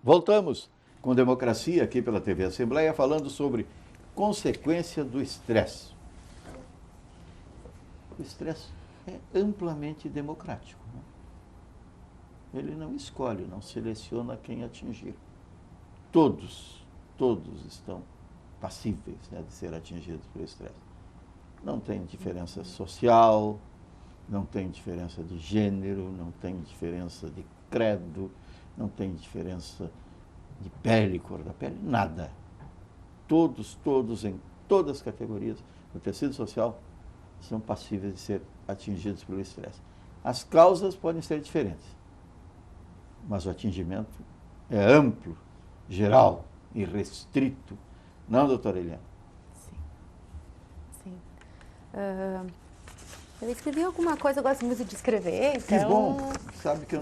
Voltamos com Democracia aqui pela TV Assembleia, falando sobre consequência do estresse. O estresse é amplamente democrático, né? Ele não escolhe, não seleciona quem atingir. Todos estão passíveis, né, de ser atingidos pelo estresse. Não tem diferença social, não tem diferença de gênero, não tem diferença de credo, não tem diferença de pele, cor da pele, nada. Todos, em todas as categorias do tecido social, são passíveis de ser atingidos pelo estresse. As causas podem ser diferentes, mas o atingimento é amplo, geral e restrito. Não, doutora Eliane? Sim. Eu escrevi alguma coisa, eu gosto muito de escrever, então... Que bom! Sabe que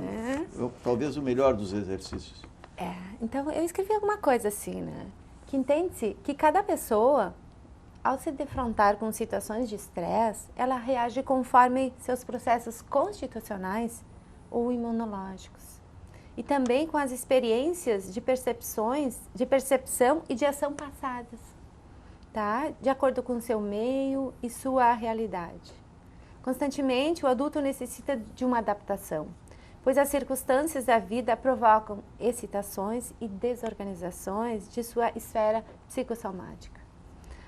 talvez o melhor dos exercícios. Então eu escrevi alguma coisa assim, né? Que entende-se que cada pessoa, ao se defrontar com situações de estresse, ela reage conforme seus processos constitucionais ou imunológicos. E também com as experiências de percepção e de ação passadas, tá? De acordo com o seu meio e sua realidade. Constantemente, o adulto necessita de uma adaptação, pois as circunstâncias da vida provocam excitações e desorganizações de sua esfera psicossomática.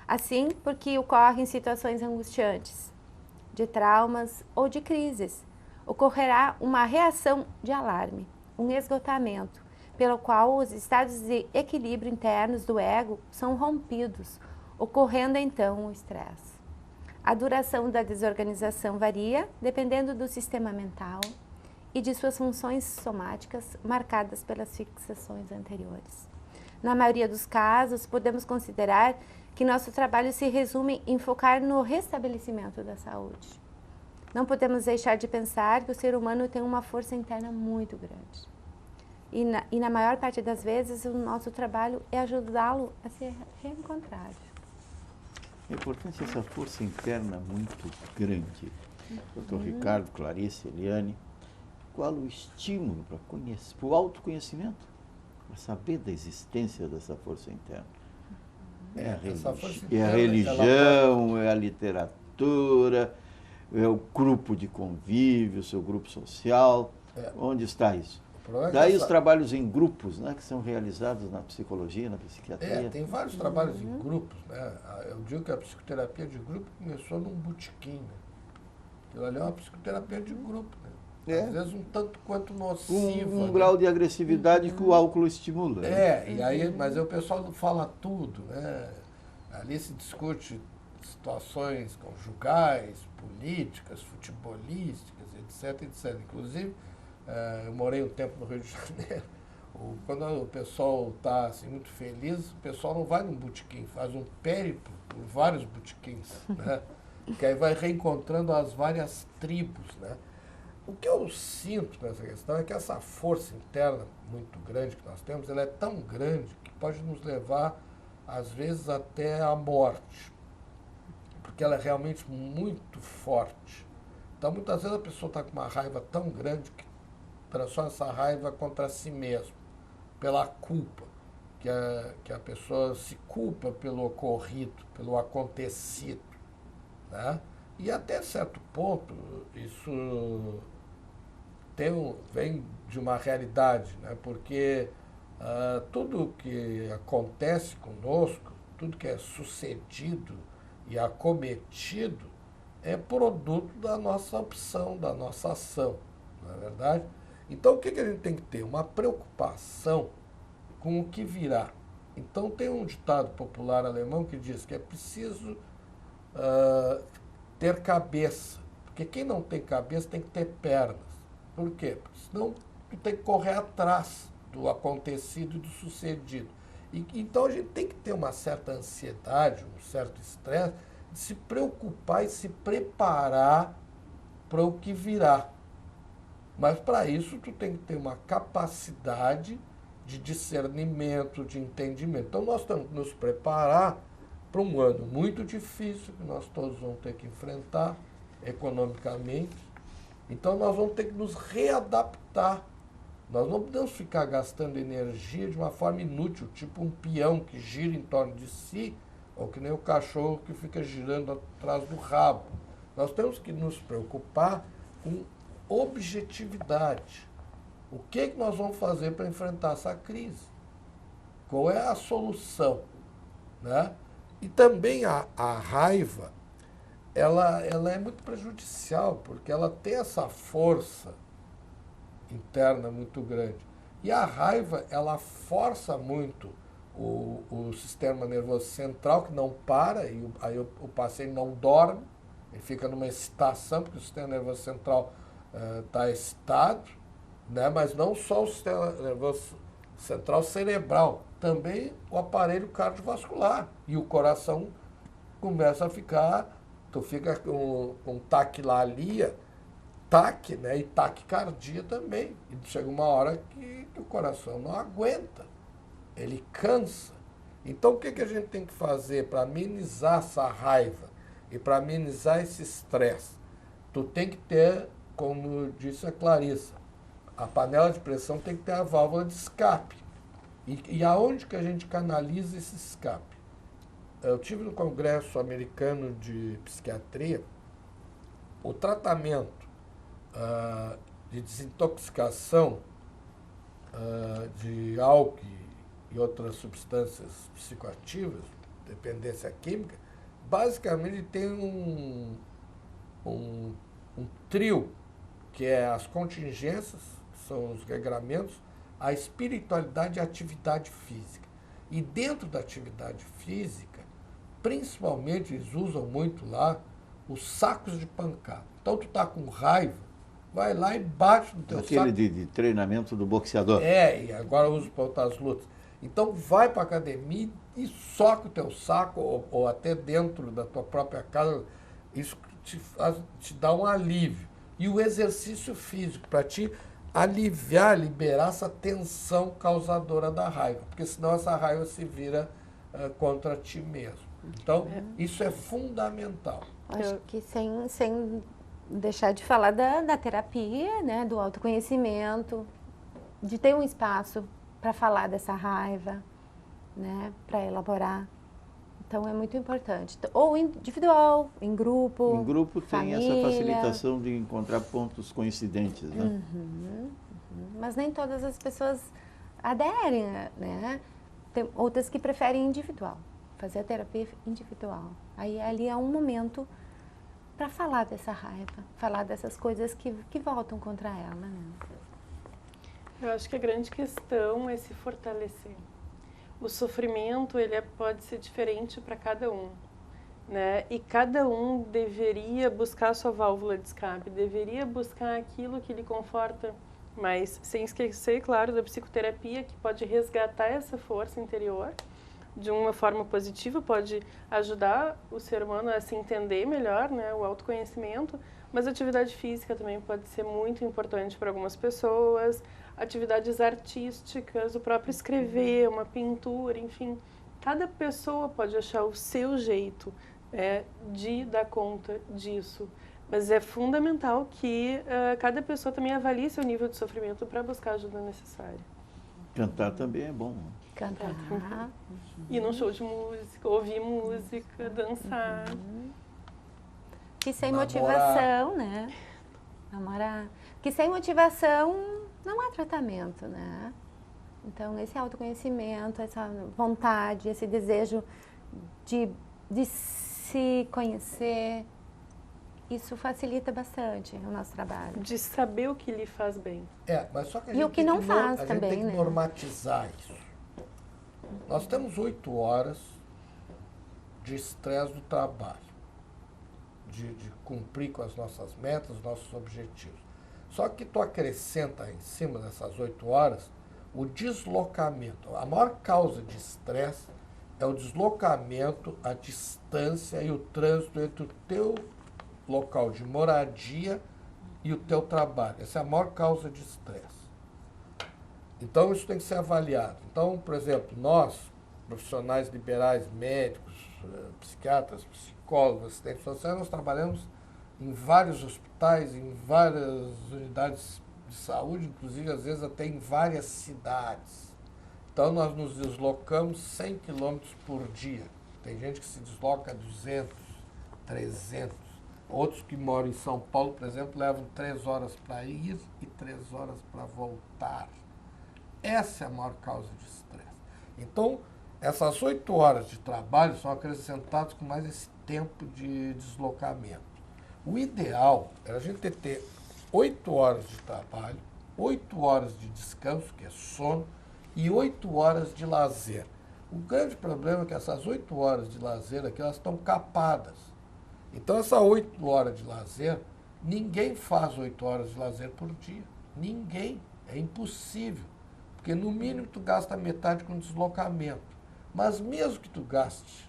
Assim, porque ocorrem situações angustiantes, de traumas ou de crises, ocorrerá uma reação de alarme, um esgotamento, pelo qual os estados de equilíbrio internos do ego são rompidos, ocorrendo então o estresse. A duração da desorganização varia dependendo do sistema mental e de suas funções somáticas marcadas pelas fixações anteriores. Na maioria dos casos, podemos considerar que nosso trabalho se resume em focar no restabelecimento da saúde. Não podemos deixar de pensar que o ser humano tem uma força interna muito grande. E na maior parte das vezes, o nosso trabalho é ajudá-lo a se reencontrar. A importância dessa força interna muito grande. Doutor Ricardo, Clarice, Eliane, qual o estímulo para o autoconhecimento, para saber da existência dessa força interna? É a religião, é a literatura, é o grupo de convívio, o seu grupo social. Onde está isso? Daí os trabalhos em grupos, né, que são realizados na psicologia, na psiquiatria. Tem vários trabalhos em grupos, né? Eu digo que a psicoterapia de grupo começou num botequim, né? Aquilo ali é uma psicoterapia de grupo, né? Às vezes um tanto quanto nociva. Um grau de agressividade que o álcool estimula. E aí, mas aí o pessoal não fala tudo, né? Ali se discute situações conjugais, políticas, futebolísticas, etc. Inclusive, eu morei um tempo no Rio de Janeiro. Quando o pessoal está assim, muito feliz, o pessoal não vai num botequim, faz um périplo por vários botequins, né? Que aí vai reencontrando as várias tribos, né? O que eu sinto nessa questão é que essa força interna muito grande que nós temos, ela é tão grande que pode nos levar, às vezes, até a morte. Porque ela é realmente muito forte. Então, muitas vezes a pessoa está com uma raiva tão grande que transforma essa raiva contra si mesmo, pela culpa, que a pessoa se culpa pelo ocorrido, pelo acontecido, né? E até certo ponto, isso vem de uma realidade, né? Porque tudo que acontece conosco, tudo que é sucedido e acometido, é produto da nossa opção, da nossa ação, não é verdade? Então, o que a gente tem que ter? Uma preocupação com o que virá. Então, tem um ditado popular alemão que diz que é preciso ter cabeça. Porque quem não tem cabeça tem que ter pernas. Por quê? Porque senão tu tem que correr atrás do acontecido e do sucedido. Então, a gente tem que ter uma certa ansiedade, um certo estresse, de se preocupar e se preparar para o que virá. Mas para isso tu tem que ter uma capacidade de discernimento, de entendimento. Então nós temos que nos preparar para um ano muito difícil, que nós todos vamos ter que enfrentar economicamente. Então nós vamos ter que nos readaptar Nós não podemos ficar gastando energia de uma forma inútil, tipo um peão que gira em torno de si, ou que nem o cachorro que fica girando atrás do rabo. Nós temos que nos preocupar com objetividade. O que que nós vamos fazer para enfrentar essa crise? Qual é a solução? Né? E também a raiva, ela é muito prejudicial, porque ela tem essa força interna muito grande. E a raiva, ela força muito o sistema nervoso central, que não para, e aí o paciente não dorme, ele fica numa excitação, porque o sistema nervoso central está excitado, né? Mas não só o sistema nervoso central cerebral, também o aparelho cardiovascular. E o coração começa a ficar, tu fica com taquilalia, taque, né? E taquicardia também. E chega uma hora que o coração não aguenta, ele cansa. Então o que a gente tem que fazer para amenizar essa raiva e para amenizar esse estresse? Tu tem que ter, como disse a Clarissa, a panela de pressão tem que ter a válvula de escape. E aonde que a gente canaliza esse escape? Eu tive no Congresso Americano de Psiquiatria o tratamento de desintoxicação de álcool e outras substâncias psicoativas, dependência química, basicamente tem um trio, que é as contingências, que são os regramentos, a espiritualidade e a atividade física. E dentro da atividade física, principalmente, eles usam muito lá os sacos de pancada. Então, tu tá com raiva, vai lá e bate no teu saco. Aquele de treinamento do boxeador. E agora eu uso para outras lutas. Então, vai para a academia e soca o teu saco, ou até dentro da tua própria casa. Isso te dá um alívio. E o exercício físico, para te aliviar, liberar essa tensão causadora da raiva, porque senão essa raiva se vira contra ti mesmo. Então, isso é fundamental. Acho que sem deixar de falar da terapia, né, do autoconhecimento, de ter um espaço para falar dessa raiva, né, para elaborar. Então é muito importante. Ou individual, em grupo. Em grupo tem família. essa facilitação de encontrar pontos coincidentes, né? Mas nem todas as pessoas aderem, né? Tem outras que preferem individual, fazer a terapia individual. Aí ali é um momento para falar dessa raiva, falar dessas coisas que voltam contra ela, né? Eu acho que a grande questão é se fortalecer. O sofrimento, pode ser diferente para cada um, né? E cada um deveria buscar a sua válvula de escape, deveria buscar aquilo que lhe conforta, mas sem esquecer, claro, da psicoterapia, que pode resgatar essa força interior de uma forma positiva, pode ajudar o ser humano a se entender melhor, né? O autoconhecimento, mas a atividade física também pode ser muito importante para algumas pessoas, atividades artísticas, o próprio escrever, uma pintura, enfim. Cada pessoa pode achar o seu jeito de dar conta disso. Mas é fundamental que cada pessoa também avalie seu nível de sofrimento para buscar a ajuda necessária. Cantar também é bom. Né? Cantar. Ir num show de música, ouvir música, dançar. Que sem motivação, né? Namorar. Que sem motivação não há tratamento, né? Então, esse autoconhecimento, essa vontade, esse desejo de se conhecer, isso facilita bastante o nosso trabalho. De saber o que lhe faz bem. Mas só que a E gente o que não faz a também, gente tem que né? normatizar isso. Nós temos 8 horas de estresse do trabalho, de cumprir com as nossas metas, os nossos objetivos. Só que tu acrescenta em cima dessas 8 horas o deslocamento. A maior causa de estresse é o deslocamento, a distância e o trânsito entre o teu local de moradia e o teu trabalho. Essa é a maior causa de estresse. Então, isso tem que ser avaliado. Então, por exemplo, nós, profissionais liberais, médicos, psiquiatras, psicólogos, assistentes sociais, nós trabalhamos em vários hospitais, em várias unidades de saúde, inclusive às vezes até em várias cidades. Então nós nos deslocamos 100 quilômetros por dia. Tem gente que se desloca 200, 300. Outros que moram em São Paulo, por exemplo, levam 3 horas para ir e 3 horas para voltar. Essa é a maior causa de estresse. Então, essas 8 horas de trabalho são acrescentadas com mais esse tempo de deslocamento. O ideal era a gente ter 8 horas de trabalho, 8 horas de descanso, que é sono, e 8 horas de lazer. O grande problema é que essas 8 horas de lazer aqui, elas estão capadas. Então, essas 8 horas de lazer, ninguém faz 8 horas de lazer por dia. Ninguém. É impossível. Porque, no mínimo, tu gasta metade com deslocamento. Mas mesmo que tu gaste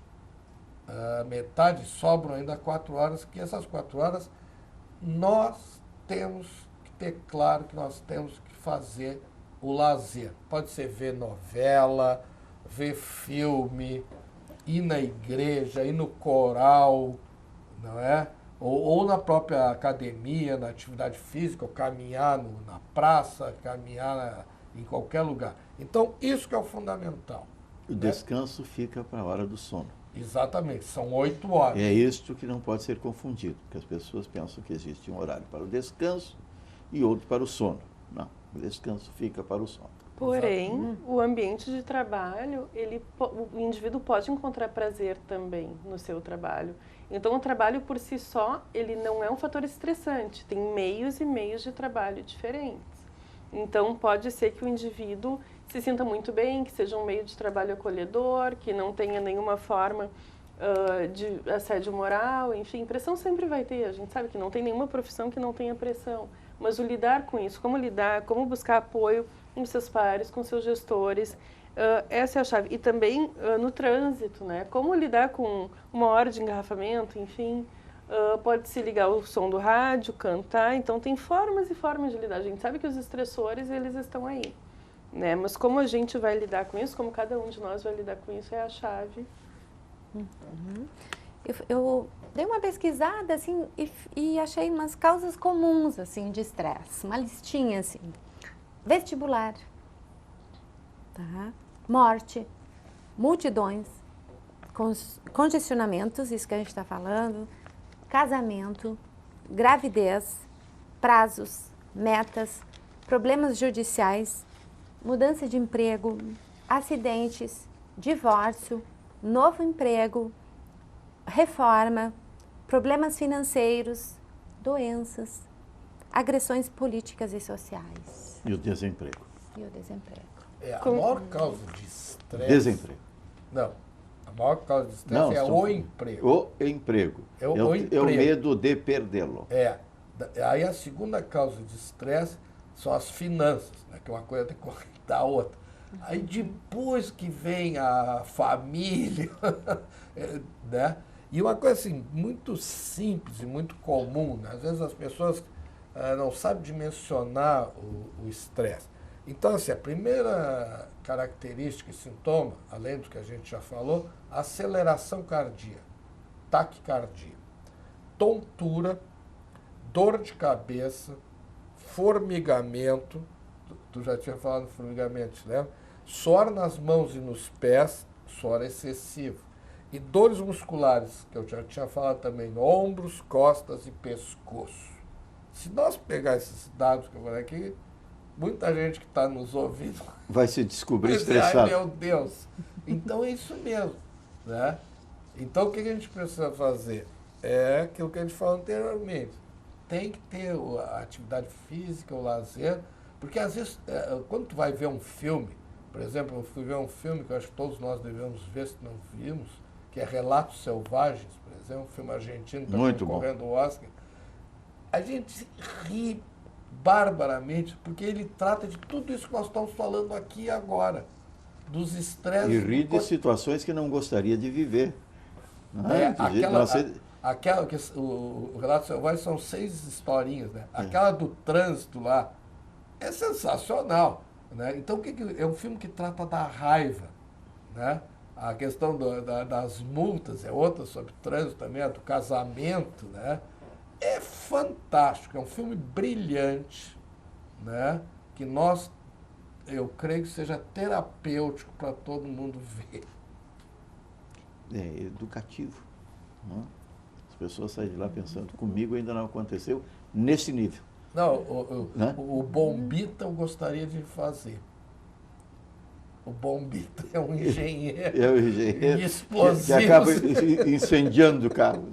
metade, sobram ainda 4 horas, que essas 4 horas nós temos que ter claro que nós temos que fazer o lazer. Pode ser ver novela, ver filme, ir na igreja, ir no coral, não é? Ou na própria academia, na atividade física, ou caminhar na praça, caminhar em qualquer lugar. Então, isso que é o fundamental. O descanso fica para a hora do sono. Exatamente, são 8 horas. É isto que não pode ser confundido, porque as pessoas pensam que existe um horário para o descanso e outro para o sono. Não, o descanso fica para o sono. Porém, o ambiente de trabalho, o indivíduo pode encontrar prazer também no seu trabalho. Então, o trabalho por si só, ele não é um fator estressante. Tem meios e meios de trabalho diferentes. Então, pode ser que o indivíduo se sinta muito bem, que seja um meio de trabalho acolhedor, que não tenha nenhuma forma de assédio moral, enfim, pressão sempre vai ter. A gente sabe que não tem nenhuma profissão que não tenha pressão. Mas o lidar com isso, como lidar, como buscar apoio com seus pares, com seus gestores, essa é a chave. E também no trânsito, né? Como lidar com 1 hora de engarrafamento, enfim. Pode-se ligar o som do rádio, cantar. Então, tem formas e formas de lidar. A gente sabe que os estressores, eles estão aí, né? Mas como a gente vai lidar com isso, como cada um de nós vai lidar com isso, é a chave. Uhum. Eu dei uma pesquisada, assim, e achei umas causas comuns, assim, de estresse. Uma listinha, assim. Vestibular, tá? Morte, multidões, congestionamentos, isso que a gente está falando, casamento, gravidez, prazos, metas, problemas judiciais, mudança de emprego, acidentes, divórcio, novo emprego, reforma, problemas financeiros, doenças, agressões políticas e sociais. E o desemprego. E o desemprego. A maior causa de estresse... Desemprego. Não. A maior causa de estresse é o emprego. O emprego. É o emprego. É o medo de perdê-lo. Aí a segunda causa de estresse são as finanças, né? Que uma coisa tem que conectar a outra. Aí depois que vem a família, né? E uma coisa assim, muito simples e muito comum, né? Às vezes as pessoas não sabem dimensionar o estresse. Então, assim, a primeira característica e sintoma, além do que a gente já falou, aceleração cardíaca, taquicardia, tontura, dor de cabeça, formigamento, tu já tinha falado do formigamento, lembra? Suor nas mãos e nos pés, suor excessivo. E dores musculares, que eu já tinha falado também, ombros, costas e pescoço. Se nós pegar esses dados que eu falei aqui, muita gente que está nos ouvindo vai se descobrir dizer, estressado. ai meu Deus. Então é isso mesmo, né? Então o que a gente precisa fazer? É aquilo que a gente falou anteriormente. Tem que ter a atividade física, o lazer, porque às vezes, quando tu vai ver um filme, por exemplo, eu fui ver um filme que eu acho que todos nós devemos ver se não vimos, que é Relatos Selvagens, por exemplo, um filme argentino que está concorrendo ao Oscar. A gente ri barbaramente, porque ele trata de tudo isso que nós estamos falando aqui agora, dos estresses. E ri de situações que não gostaria de viver. Aquela que o Relatos Selvagens são 6 historinhas, né? Aquela do trânsito lá é sensacional, né? Então é um filme que trata da raiva, né? A questão das multas é outra, sobre trânsito também, a do casamento, né? É fantástico, é um filme brilhante, né, que eu creio que seja terapêutico para todo mundo ver. É educativo. Né? As pessoas saem de lá pensando, comigo ainda não aconteceu nesse nível. Não, Né? o Bombita eu gostaria de fazer. O Bombita é um engenheiro, É o engenheiro explosivo. que acaba incendiando o carro.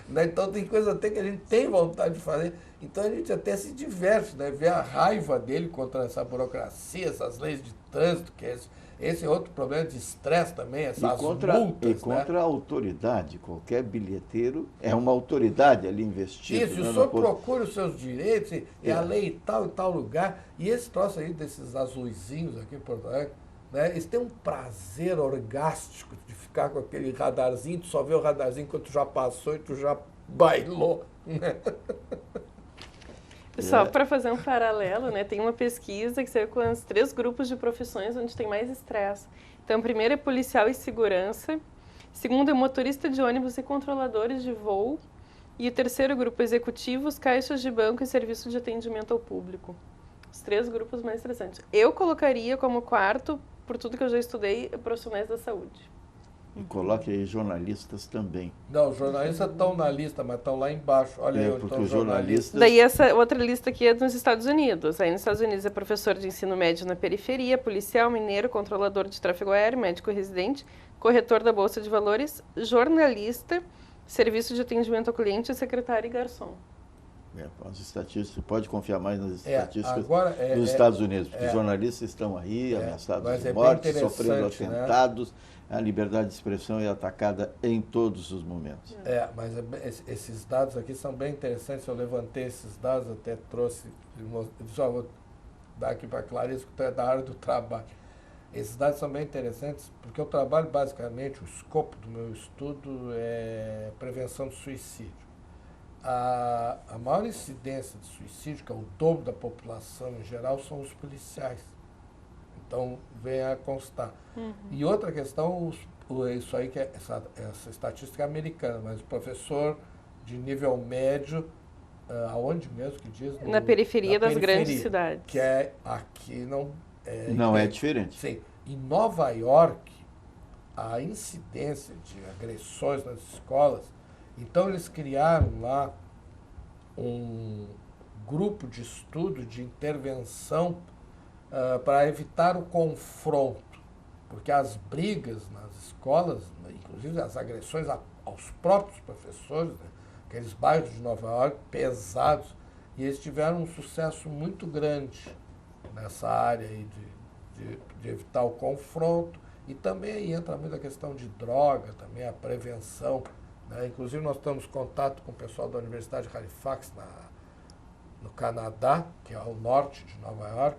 Né? Então tem coisa até que a gente tem vontade de fazer. Então a gente até se diverte, né? Ver a raiva dele contra essa burocracia, essas leis de trânsito, que esse é outro problema de estresse também, essas multas. E contra a autoridade. Qualquer bilheteiro é uma autoridade ali investida. Isso, né, o senhor procura os seus direitos, e a lei em tal lugar. E esse troço aí desses azuizinhos aqui em Porto Alegre, né, eles têm um prazer orgástico de ficar com aquele radarzinho, tu só vê o radarzinho quando tu já passou e tu já bailou. Né? Só para fazer um paralelo, né, tem uma pesquisa que saiu com os 3 grupos de profissões onde tem mais estresse. Então, o primeiro é policial e segurança, segundo é motorista de ônibus e controladores de voo, e o terceiro grupo, executivos, caixas de banco e serviço de atendimento ao público. Os 3 grupos mais estressantes. Eu colocaria como quarto, por tudo que eu já estudei, profissionais da saúde. E coloque aí jornalistas também. Não, os jornalistas estão na lista, mas estão lá embaixo. Olha aí, Porque então, os jornalistas... Daí essa outra lista aqui é nos Estados Unidos. Aí nos Estados Unidos é professor de ensino médio na periferia, policial, mineiro, controlador de tráfego aéreo, médico residente, corretor da Bolsa de Valores, jornalista, serviço de atendimento ao cliente, secretário e garçom. As estatísticas, pode confiar mais nas estatísticas dos Estados Unidos, porque os jornalistas estão aí ameaçados de morte, sofrendo atentados, né? A liberdade de expressão é atacada em todos os momentos. Mas esses dados aqui são bem interessantes, eu levantei esses dados, até trouxe, só vou dar aqui para a Clarice, que tu é da área do trabalho. Esses dados são bem interessantes, porque eu trabalho basicamente, o escopo do meu estudo é prevenção do suicídio. A maior incidência de suicídio, que é o dobro da população em geral, são os policiais. Então, vem a constar. E outra questão, isso aí que é essa estatística é americana, mas o professor de nível médio, aonde mesmo que diz? Na periferia das grandes cidades. Que aqui não é... Não é diferente. Sim. Em Nova York, a incidência de agressões nas escolas, então eles criaram lá um grupo de estudo, de intervenção para evitar o confronto, porque as brigas nas escolas, inclusive as agressões aos próprios professores, né, aqueles bairros de Nova York pesados, e eles tiveram um sucesso muito grande nessa área aí de evitar o confronto, e também aí entra muito a questão de droga, também a prevenção, né? Inclusive nós temos contato com o pessoal da Universidade de Halifax, no Canadá, que é ao norte de Nova York.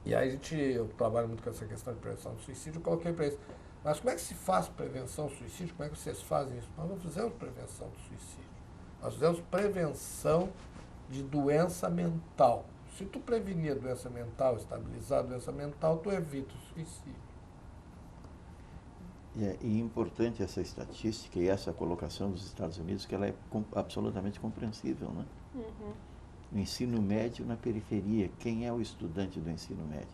E aí eu trabalho muito com essa questão de prevenção do suicídio, eu coloquei para eles. Mas como é que se faz prevenção do suicídio? Como é que vocês fazem isso? Nós não fizemos prevenção do suicídio. Nós fizemos prevenção de doença mental. Se tu prevenir a doença mental, estabilizar a doença mental, tu evita o suicídio. E é importante essa estatística e essa colocação dos Estados Unidos, que ela é absolutamente compreensível, né? O ensino médio na periferia. Quem é o estudante do ensino médio?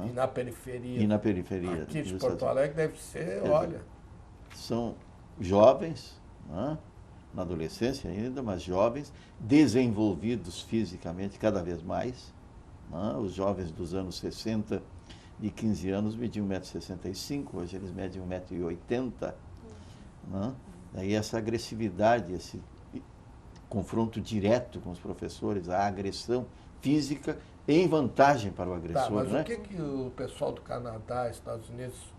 E na periferia. E na periferia. Aqui de Porto Alegre deve ser, olha... São jovens, né? Na adolescência ainda, mas jovens, desenvolvidos fisicamente cada vez mais. Né? Os jovens dos anos 60 de 15 anos mediam 1,65 m, hoje eles medem 1,80 m. Né? Daí essa agressividade, esse confronto direto com os professores, a agressão física em vantagem para o agressor. Mas né? o que o pessoal do Canadá, Estados Unidos,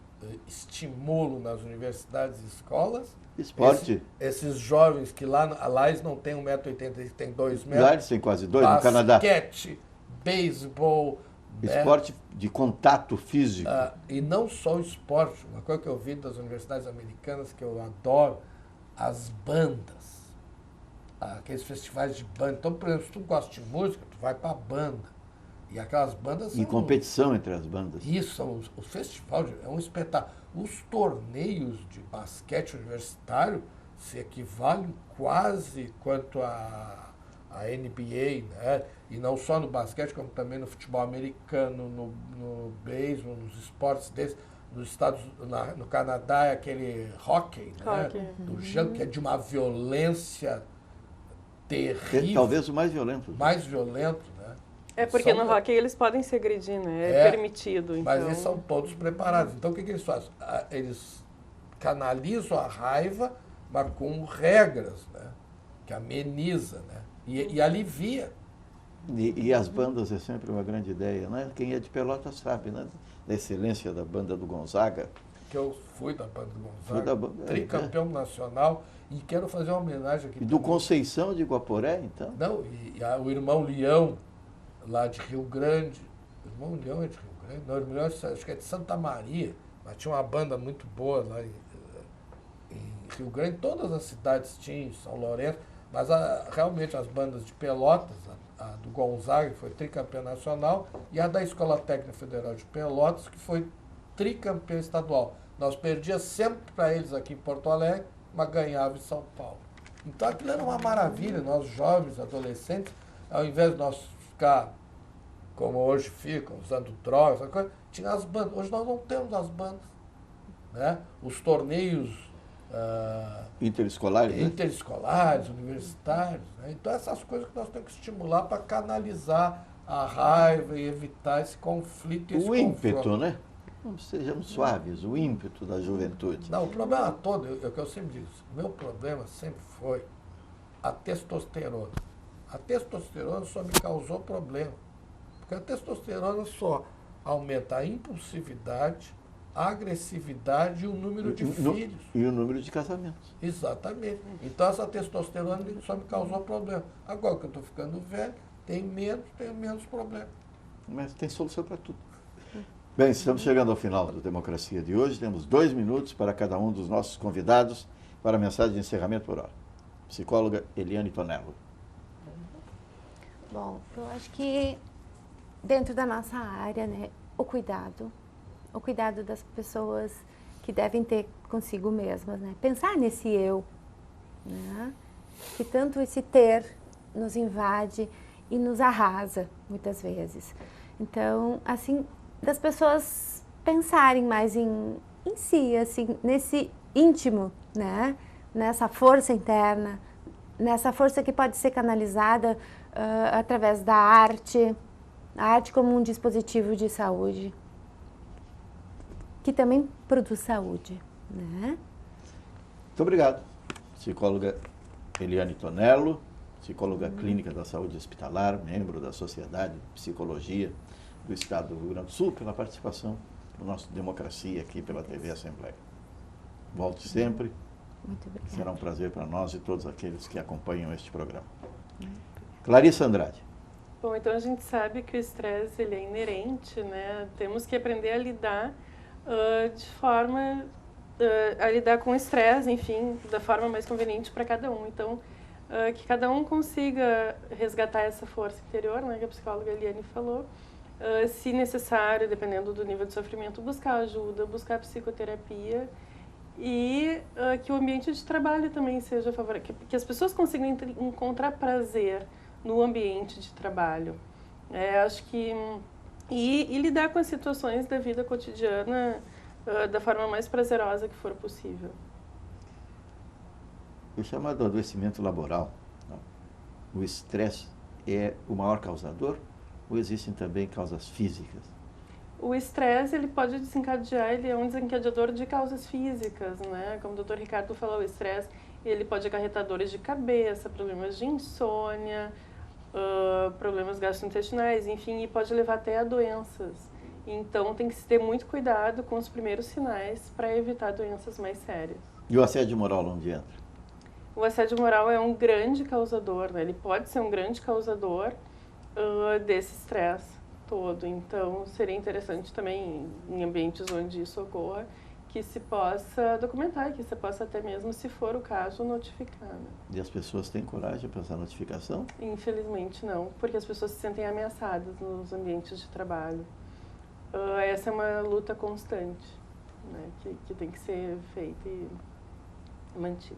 estimulam nas universidades e escolas? Esporte. Esses jovens que lá eles não têm 1,80 m, eles têm 2 metros. Lá eles têm quase 2 no Canadá. Basquete, beisebol. Esporte de contato físico. E não só o esporte. Uma coisa que eu vi das universidades americanas que eu adoro, as bandas. Aqueles festivais de banda. Então, por exemplo, se tu gosta de música, tu vai para a banda. E aquelas bandas são... E competição entre as bandas. Isso, o festival é um espetáculo. Os torneios de basquete universitário se equivalem quase quanto a a NBA, né? E não só no basquete, como também no futebol americano, no beisebol, nos esportes desses. Nos no Canadá é aquele hockey, né? Do gelo, que é de uma violência terrível. Talvez o mais violento. Mais violento, né? É porque no hockey eles podem se agredir, né? É permitido. Então... Mas eles são todos preparados. Então o que eles fazem? Eles canalizam a raiva, mas com regras, né? Que ameniza, né? E alivia. E as bandas é sempre uma grande ideia, né? Quem é de Pelotas sabe, né? Da excelência da banda do Gonzaga. Que eu fui da banda do Gonzaga, Fui da banda, tricampeão nacional, e quero fazer uma homenagem aqui. E do Conceição de Guaporé, então? Não, o irmão Leão, lá de Rio Grande. O irmão Leão é de Rio Grande? Não, o irmão Leão acho que é de Santa Maria, mas tinha uma banda muito boa lá em Rio Grande. Todas as cidades tinham, São Lourenço, mas realmente as bandas de Pelotas, a do Gonzaga, que foi tricampeã nacional, e a da Escola Técnica Federal de Pelotas, que foi tricampeã estadual. Nós perdíamos sempre para eles aqui em Porto Alegre, mas ganhava em São Paulo. Então aquilo era uma maravilha, nós jovens, adolescentes, ao invés de nós ficar, como hoje ficam, usando drogas, essa coisa, tinha as bandas. Hoje nós não temos as bandas, né? Os torneios interescolares, interescolares, universitários, né? Então essas coisas que nós temos que estimular para canalizar a raiva e evitar esse conflito e esse ímpeto, confronto. né? Sejamos suaves, o ímpeto da juventude. Não, o problema todo, é o que eu sempre digo, o meu problema sempre foi a testosterona. A testosterona só me causou problema, porque a testosterona só aumenta a impulsividade, a agressividade e o número de filhos. E o número de casamentos. Exatamente. Então essa testosterona só me causou problema. Agora que eu estou ficando velho, tenho menos problema. Mas tem solução para tudo. Bem, estamos chegando ao final da Democracia de hoje. Temos 2 minutos para cada um dos nossos convidados para a mensagem de encerramento por hora. Psicóloga Eliane Tonello. Bom, eu acho que dentro da nossa área, né, o cuidado das pessoas que devem ter consigo mesmas, né? Pensar nesse eu, né? Que tanto esse ter nos invade e nos arrasa, muitas vezes. Então, assim, das pessoas pensarem mais em si, assim, nesse íntimo, né? Nessa força interna, nessa força que pode ser canalizada através da arte, a arte como um dispositivo de saúde, que também produz saúde, né? Muito obrigado. Psicóloga Eliane Tonello, psicóloga clínica da saúde hospitalar, membro da Sociedade de Psicologia do Estado do Rio Grande do Sul, pela participação no nosso Democracia aqui pela TV Assembleia. Volte sempre. Muito obrigada. Será um prazer para nós e todos aqueles que acompanham este programa. Clarissa Andrade. Bom, então a gente sabe que o estresse ele é inerente, né? Temos que aprender a lidar de forma a lidar com o estresse, enfim, da forma mais conveniente para cada um. Então, que cada um consiga resgatar essa força interior, né, que a psicóloga Eliane falou. Se necessário, dependendo do nível de sofrimento, buscar ajuda, buscar psicoterapia e que o ambiente de trabalho também seja favorável, que as pessoas consigam encontrar prazer no ambiente de trabalho. Acho que e lidar com as situações da vida cotidiana da forma mais prazerosa que for possível. O chamado adoecimento laboral, o estresse é o maior causador ou existem também causas físicas? O estresse, ele pode desencadear, ele é um desencadeador de causas físicas, né? Como o Dr. Ricardo falou, o estresse, ele pode acarretar dores de cabeça, problemas de insônia, problemas gastrointestinais, enfim, e pode levar até a doenças. Então, tem que se ter muito cuidado com os primeiros sinais para evitar doenças mais sérias. E o assédio moral onde entra? O assédio moral é um grande causador, né? Ele pode ser um grande causador desse estresse todo. Então, seria interessante também, em ambientes onde isso ocorra, que se possa documentar, que se possa até mesmo, se for o caso, notificar. Né? E as pessoas têm coragem para essa notificação? Infelizmente não, porque as pessoas se sentem ameaçadas nos ambientes de trabalho. Essa é uma luta constante, né, que tem que ser feita e mantida.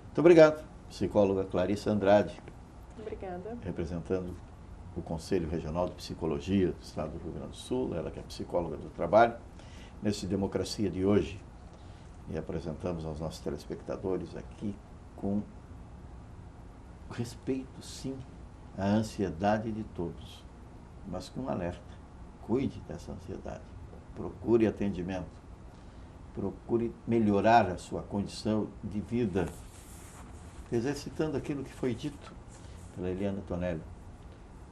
Muito obrigado, psicóloga Clarissa Andrade. Obrigada. representando o Conselho Regional de Psicologia do Estado do Rio Grande do Sul, ela que é psicóloga do trabalho. Nesse Democracia de hoje, e apresentamos aos nossos telespectadores aqui com respeito, sim, à ansiedade de todos, mas com alerta. Cuide dessa ansiedade, procure atendimento, procure melhorar a sua condição de vida, exercitando aquilo que foi dito pela Eliana Tonelli.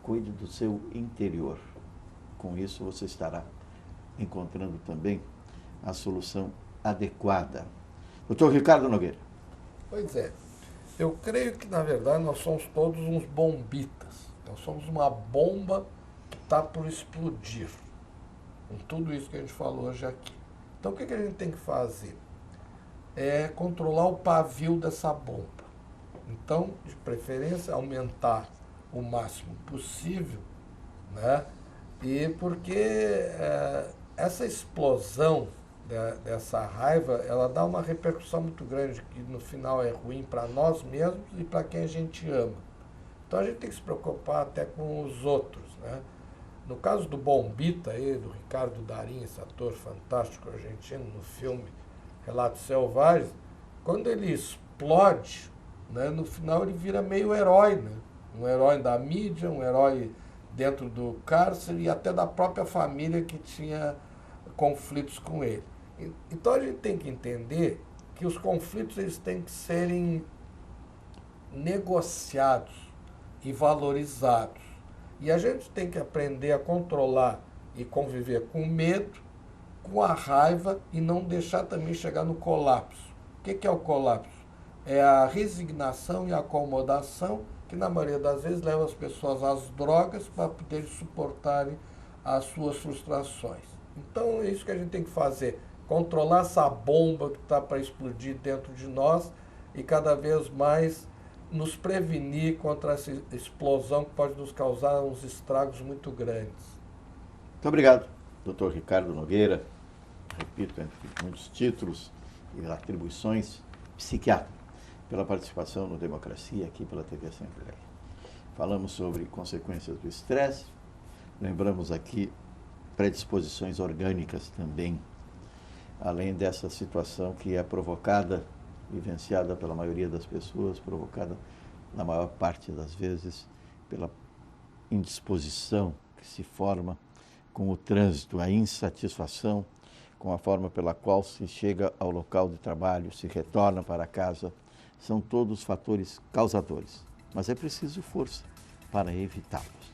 Cuide do seu interior. Com isso você estará encontrando também a solução adequada. Doutor Ricardo Nogueira. Pois é. Eu creio que, na verdade, nós somos todos uns bombitas. Nós somos uma bomba que está por explodir. Com tudo isso que a gente falou hoje aqui. Então, o que a gente tem que fazer? É controlar o pavio dessa bomba. Então, de preferência, aumentar o máximo possível, né? E porque essa explosão dessa raiva, ela dá uma repercussão muito grande, que no final é ruim para nós mesmos e para quem a gente ama. Então a gente tem que se preocupar até com os outros, né? No caso do Bombita aí, do Ricardo Darín, esse ator fantástico argentino no filme Relatos Selvagens, quando ele explode, né, no final ele vira meio herói, né? Um herói da mídia, um herói dentro do cárcere e até da própria família que tinha conflitos com ele. Então a gente tem que entender que os conflitos eles têm que serem negociados e valorizados. E a gente tem que aprender a controlar e conviver com medo, com a raiva e não deixar também chegar no colapso. O que é o colapso? É a resignação e a acomodação que na maioria das vezes leva as pessoas às drogas para poderem suportarem as suas frustrações. Então é isso que a gente tem que fazer, controlar essa bomba que está para explodir dentro de nós e cada vez mais nos prevenir contra essa explosão que pode nos causar uns estragos muito grandes. Muito obrigado, doutor Ricardo Nogueira, repito, entre muitos títulos e atribuições, psiquiatra, pela participação no Democracia aqui pela TV Assembleia. Falamos sobre consequências do estresse, lembramos aqui predisposições orgânicas também, além dessa situação que é provocada, vivenciada pela maioria das pessoas, provocada na maior parte das vezes pela indisposição que se forma com o trânsito, a insatisfação com a forma pela qual se chega ao local de trabalho, se retorna para casa, são todos fatores causadores, mas é preciso força para evitá-los.